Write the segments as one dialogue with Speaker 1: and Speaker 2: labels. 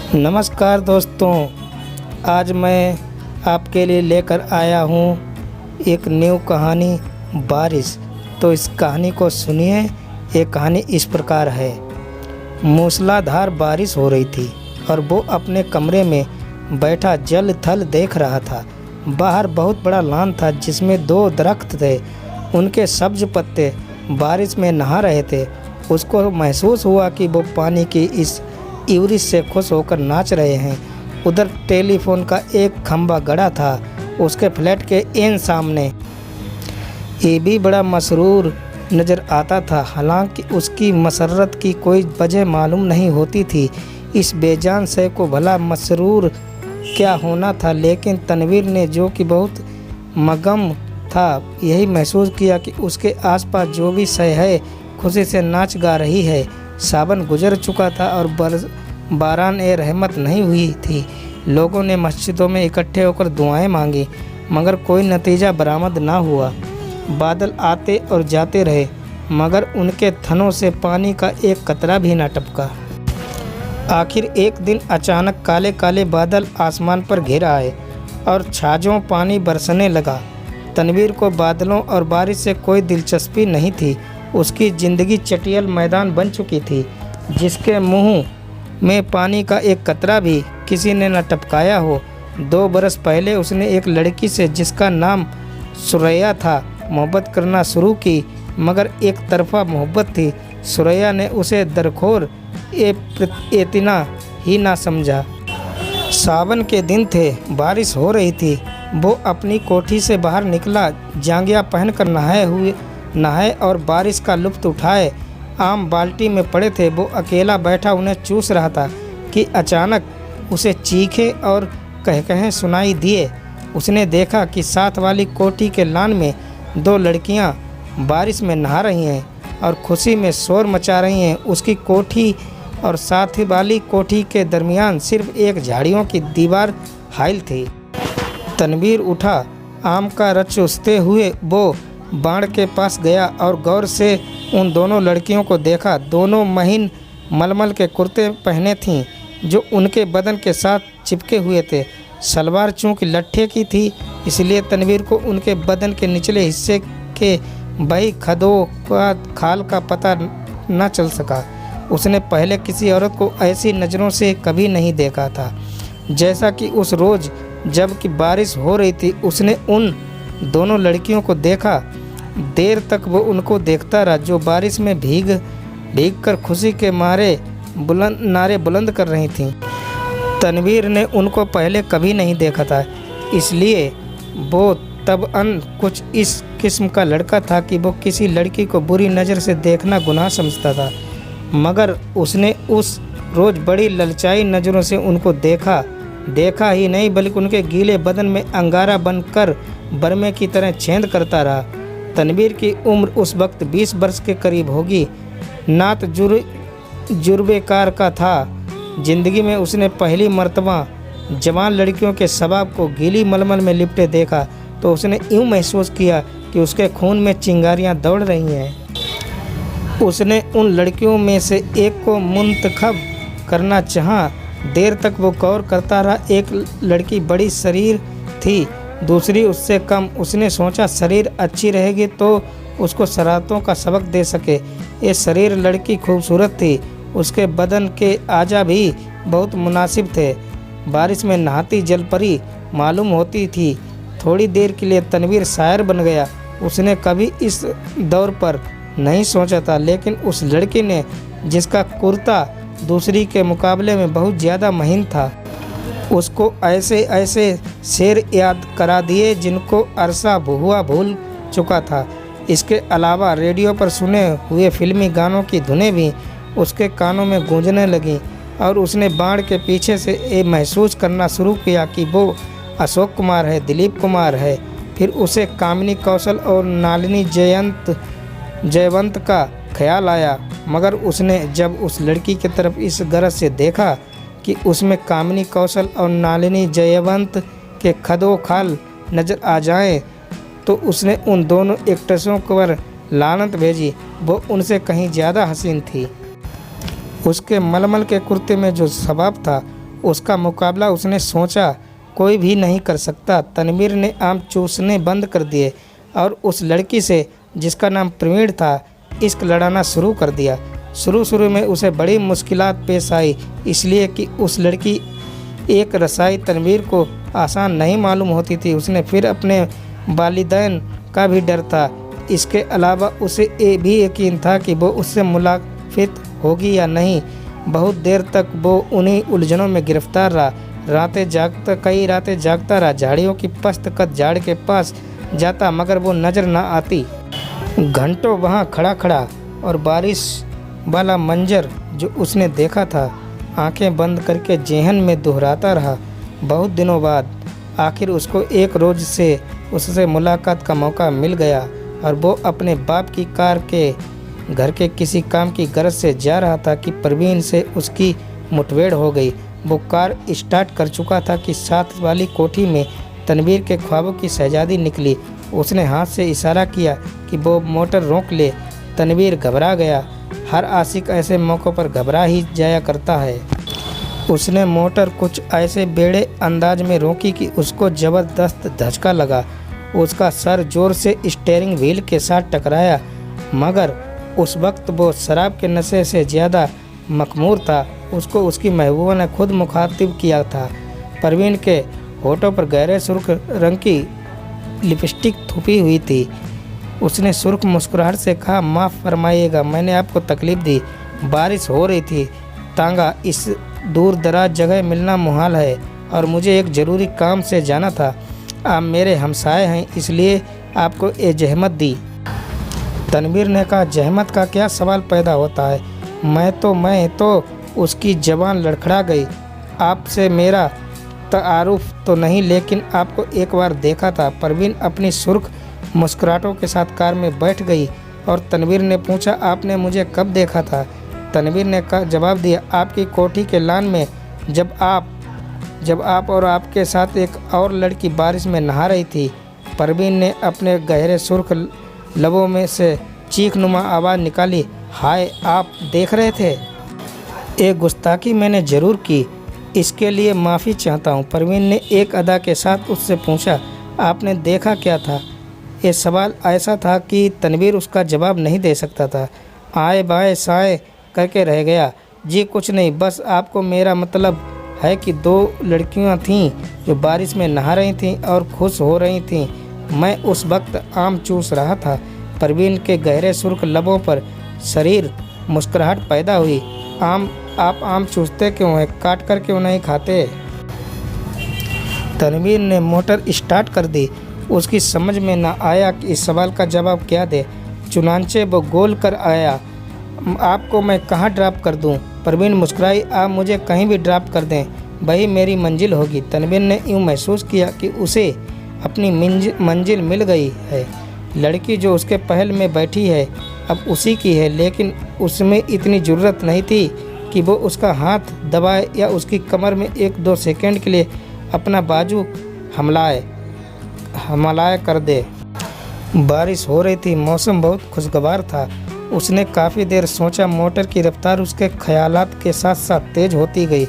Speaker 1: नमस्कार दोस्तों, आज मैं आपके लिए लेकर आया हूँ एक न्यू कहानी बारिश। तो इस कहानी को सुनिए। ये कहानी इस प्रकार है। मूसलाधार बारिश हो रही थी और वो अपने कमरे में बैठा जल थल देख रहा था। बाहर बहुत बड़ा लॉन था जिसमें 2 दरख्त थे। उनके सब्ज पत्ते बारिश में नहा रहे थे। उसको महसूस हुआ कि वो पानी की इस इवरिश से खुश होकर नाच रहे हैं। उधर टेलीफोन का एक खंभा गड़ा था उसके फ्लैट के इन सामने। ये भी बड़ा मसरूर नज़र आता था, हालांकि उसकी मसरत की कोई वजह मालूम नहीं होती थी। इस बेजान से को भला मसरूर क्या होना था, लेकिन तनवीर ने, जो कि बहुत मगम था, यही महसूस किया कि उसके आसपास जो भी शय है खुशी से नाच गा रही है। सावन गुजर चुका था और बारान ए रहमत नहीं हुई थी। लोगों ने मस्जिदों में इकट्ठे होकर दुआएं मांगी, मगर कोई नतीजा बरामद ना हुआ। बादल आते और जाते रहे, मगर उनके थनों से पानी का एक कतरा भी ना टपका। आखिर एक दिन अचानक काले काले बादल आसमान पर घिर आए और छाजों पानी बरसने लगा। तनवीर को बादलों और बारिश से कोई दिलचस्पी नहीं थी। उसकी ज़िंदगी चटियल मैदान बन चुकी थी, जिसके मुंह में पानी का एक कतरा भी किसी ने न टपकाया हो। 2 बरस पहले उसने एक लड़की से, जिसका नाम सुरैया था, मोहब्बत करना शुरू की, मगर एक तरफा मोहब्बत थी। सुरैया ने उसे दरखोर इतना ही ना समझा। सावन के दिन थे, बारिश हो रही थी। वो अपनी कोठी से बाहर निकला, जांघिया पहनकर नहाए और बारिश का लुत्फ़ उठाए। आम बाल्टी में पड़े थे। वो अकेला बैठा उन्हें चूस रहा था कि अचानक उसे चीखे और कहकहें सुनाई दिए। उसने देखा कि साथ वाली कोठी के लान में 2 लड़कियां बारिश में नहा रही हैं और खुशी में शोर मचा रही हैं। उसकी कोठी और साथ वाली कोठी के दरमियान सिर्फ एक झाड़ियों की दीवार हाइल थी। तनवीर उठा, आम का रस चूसते हुए वो बाण के पास गया और गौर से उन दोनों लड़कियों को देखा। दोनों महीन मलमल के कुर्ते पहने थीं, जो उनके बदन के साथ चिपके हुए थे। सलवार चूँकि लट्ठे की थी, इसलिए तनवीर को उनके बदन के निचले हिस्से के बही खदों का खाल का पता न चल सका। उसने पहले किसी औरत को ऐसी नज़रों से कभी नहीं देखा था। जैसा कि उस रोज़ जब कि बारिश हो रही थी, उसने उन दोनों लड़कियों को देखा। देर तक वो उनको देखता रहा, जो बारिश में भीग कर खुशी के मारे नारे बुलंद कर रही थीं। तनवीर ने उनको पहले कभी नहीं देखा था, इसलिए वो तबअन कुछ इस किस्म का लड़का था कि वो किसी लड़की को बुरी नज़र से देखना गुनाह समझता था। मगर उसने उस रोज़ बड़ी ललचाई नज़रों से उनको देखा ही नहीं, बल्कि उनके गीले बदन में अंगारा बनकर बरमे की तरह छेद करता रहा। तनवीर की उम्र उस वक्त 20 वर्ष के करीब होगी। नात जुर्बेकार का था। ज़िंदगी में उसने पहली मर्तबा जवान लड़कियों के शबाब को गीली मलमल में लिपटे देखा तो उसने यूँ महसूस किया कि उसके खून में चिंगारियाँ दौड़ रही हैं। उसने उन लड़कियों में से एक को मुंतखब करना चाहा। देर तक वो गौर करता रहा। एक लड़की बड़ी शरीर थी, दूसरी उससे कम। उसने सोचा शरीर अच्छी रहेगी तो उसको शरारतों का सबक दे सके। ये शरीर लड़की खूबसूरत थी। उसके बदन के आजा भी बहुत मुनासिब थे। बारिश में नहाती जलपरी मालूम होती थी। थोड़ी देर के लिए तनवीर शायर बन गया। उसने कभी इस दौर पर नहीं सोचा था, लेकिन उस लड़की ने, जिसका कुर्ता दूसरी के मुकाबले में बहुत ज़्यादा महीन था, उसको ऐसे शेर याद करा दिए जिनको अरसा हुआ भूल चुका था। इसके अलावा रेडियो पर सुने हुए फिल्मी गानों की धुनें भी उसके कानों में गूंजने लगीं और उसने बाण के पीछे से ये महसूस करना शुरू किया कि वो अशोक कुमार है, दिलीप कुमार है। फिर उसे कामिनी कौशल और नालिनी जयवंत का ख्याल आया, मगर उसने जब उस लड़की की तरफ इस गरज से देखा कि उसमें कामिनी कौशल और नालिनी जयवंत के खदो खाल नज़र आ जाएं, तो उसने उन दोनों एक्ट्रेसों पर लानत भेजी। वो उनसे कहीं ज़्यादा हसीन थी। उसके मलमल के कुर्ते में जो शबाब था उसका मुकाबला उसने सोचा कोई भी नहीं कर सकता। तनवीर ने आम चूसने बंद कर दिए और उस लड़की से, जिसका नाम प्रवीण था, इश्क लड़ाना शुरू कर दिया। शुरू में उसे बड़ी मुश्किलात पेश आई, इसलिए कि उस लड़की एक रसाई तनवीर को आसान नहीं मालूम होती थी। उसने फिर अपने वालिदैन का भी डर था। इसके अलावा उसे ये भी यकीन था कि वो उससे मुलाकात होगी या नहीं। बहुत देर तक वो उन्हीं उलझनों में गिरफ्तार रहा। कई रातें जागता रहा। झाड़ियों की पस्त कद झाड़ के पास जाता, मगर वो नज़र न आती। घंटों वहाँ खड़ा और बारिश वाला मंजर जो उसने देखा था, आंखें बंद करके जेहन में दोहराता रहा। बहुत दिनों बाद आखिर उसको एक रोज़ से उससे मुलाकात का मौका मिल गया और वो अपने बाप की कार के घर के किसी काम की गरज से जा रहा था कि प्रवीण से उसकी मुठभेड़ हो गई। वो कार स्टार्ट कर चुका था कि साथ वाली कोठी में तनवीर के ख्वाबों की शहजादी निकली। उसने हाथ से इशारा किया कि वो मोटर रोक ले। तनवीर घबरा गया। हर आशिक ऐसे मौक़ों पर घबरा ही जाया करता है। उसने मोटर कुछ ऐसे बेड़े अंदाज में रोकी कि उसको ज़बरदस्त धचका लगा। उसका सर ज़ोर से स्टीयरिंग व्हील के साथ टकराया, मगर उस वक्त वो शराब के नशे से ज़्यादा मखमूर था। उसको उसकी महबूबा ने खुद मुखातिब किया था। प्रवीण के होठों पर गहरे सुर्ख रंग की लिपस्टिक थुपी हुई थी। उसने सुर्ख मुस्कुराहट से कहा, माफ़ फरमाइएगा, मैंने आपको तकलीफ़ दी। बारिश हो रही थी। तांगा इस दूर दराज जगह मिलना मुहाल है और मुझे एक ज़रूरी काम से जाना था। आप मेरे हमसाए हैं, इसलिए आपको ये जहमत दी। तनवीर ने कहा, जहमत का क्या सवाल पैदा होता है। मैं तो उसकी ज़बान लड़खड़ा गई। आपसे मेरा तारुफ तो नहीं, लेकिन आपको एक बार देखा था। प्रवीण अपनी सुर्ख मुस्कुराहटों के साथ कार में बैठ गई और तनवीर ने पूछा, आपने मुझे कब देखा था। तनवीर ने जवाब दिया, आपकी कोठी के लान में, जब आप और आपके साथ एक और लड़की बारिश में नहा रही थी। प्रवीण ने अपने गहरे सुर्ख लबों में से चीखनुमा आवाज़ निकाली, हाय, आप देख रहे थे। एक गुस्ताखी मैंने ज़रूर की, इसके लिए माफ़ी चाहता हूँ। प्रवीण ने एक अदा के साथ उससे पूछा, आपने देखा क्या था। ये सवाल ऐसा था कि तनवीर उसका जवाब नहीं दे सकता था। आए बाएँ साए करके रह गया। जी कुछ नहीं, बस आपको मेरा मतलब है कि 2 लड़कियां थीं जो बारिश में नहा रही थीं और खुश हो रही थीं। मैं उस वक्त आम चूस रहा था। प्रवीण के गहरे सुर्ख लबों पर शरीर मुस्कुराहट पैदा हुई। आप आम चूसते क्यों हैं, काट कर क्यों नहीं खाते। तनवीर ने मोटर स्टार्ट कर दी। उसकी समझ में न आया कि इस सवाल का जवाब क्या दे। चुनांचे वो गोल कर आया, आपको मैं कहाँ ड्रॉप कर दूँ। प्रवीण मुस्कुराई, आप मुझे कहीं भी ड्रॉप कर दें, वही मेरी मंजिल होगी। तनवीर ने यूँ महसूस किया कि उसे अपनी मंजिल मिल गई है। लड़की जो उसके पहल में बैठी है अब उसी की है, लेकिन उसमें इतनी ज़रूरत नहीं थी कि वो उसका हाथ दबाए या उसकी कमर में 1-2 सेकंड के लिए अपना बाजू हमलाए कर दे। बारिश हो रही थी, मौसम बहुत खुशगवार था। उसने काफ़ी देर सोचा। मोटर की रफ्तार उसके ख्यालात के साथ साथ तेज़ होती गई।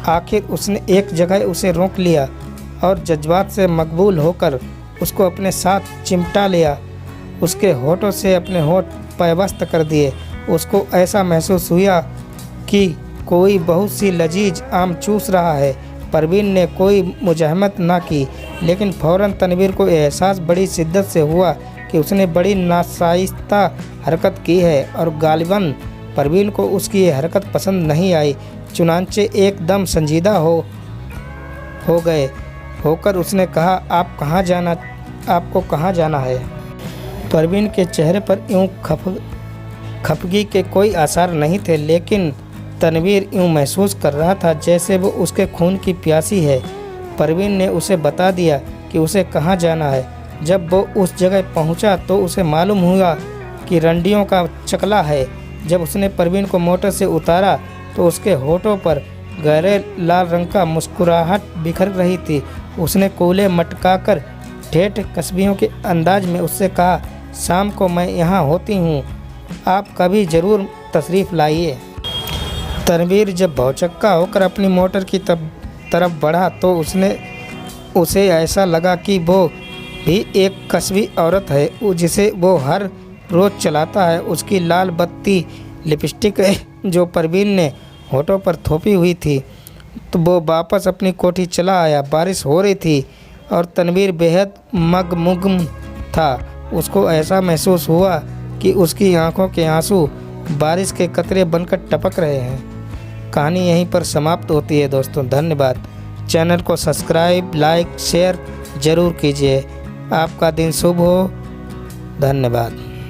Speaker 1: आखिर उसने एक जगह उसे रोक लिया और जज्बात से मकबूल होकर उसको अपने साथ चिमटा लिया। उसके होठों से अपने होठ पैवस्त कर दिए। उसको ऐसा महसूस हुआ कि कोई बहुत सी लजीज आम चूस रहा है। प्रवीण ने कोई मुजाहमत ना की, लेकिन फ़ौरन तनवीर को एहसास बड़ी शिद्दत से हुआ कि उसने बड़ी नाशाइस्ता हरकत की है और गालिबन प्रवीण को उसकी ये हरकत पसंद नहीं आई। चुनांचे एकदम संजीदा होकर उसने कहा, आपको कहाँ जाना है। प्रवीण के चेहरे पर यूँ खफगी के कोई आसार नहीं थे, लेकिन तनवीर यूँ महसूस कर रहा था जैसे वो उसके खून की प्यासी है। प्रवीण ने उसे बता दिया कि उसे कहाँ जाना है। जब वो उस जगह पहुंचा तो उसे मालूम हुआ कि रंडियों का चकला है। जब उसने प्रवीण को मोटर से उतारा तो उसके होठों पर गहरे लाल रंग का मुस्कुराहट बिखर रही थी। उसने कूले मटकाकर ठेठ कस्बियों के अंदाज में उससे कहा, शाम को मैं यहाँ होती हूँ, आप कभी ज़रूर तशरीफ़ लाइए। तनवीर जब भौचक्का होकर अपनी मोटर की तरफ बढ़ा तो उसे ऐसा लगा कि वो भी एक कस्बी औरत है जिसे वो हर रोज़ चलाता है। उसकी लाल बत्ती लिपस्टिक जो परवीन ने होठों पर थोपी हुई थी, तो वो वापस अपनी कोठी चला आया। बारिश हो रही थी और तनवीर बेहद मगमुगम था। उसको ऐसा महसूस हुआ कि उसकी आंखों के आंसू बारिश के कतरे बनकर टपक रहे हैं। कहानी यहीं पर समाप्त होती है दोस्तों। धन्यवाद। चैनल को सब्सक्राइब, लाइक, शेयर ज़रूर कीजिए। आपका दिन शुभ हो। धन्यवाद।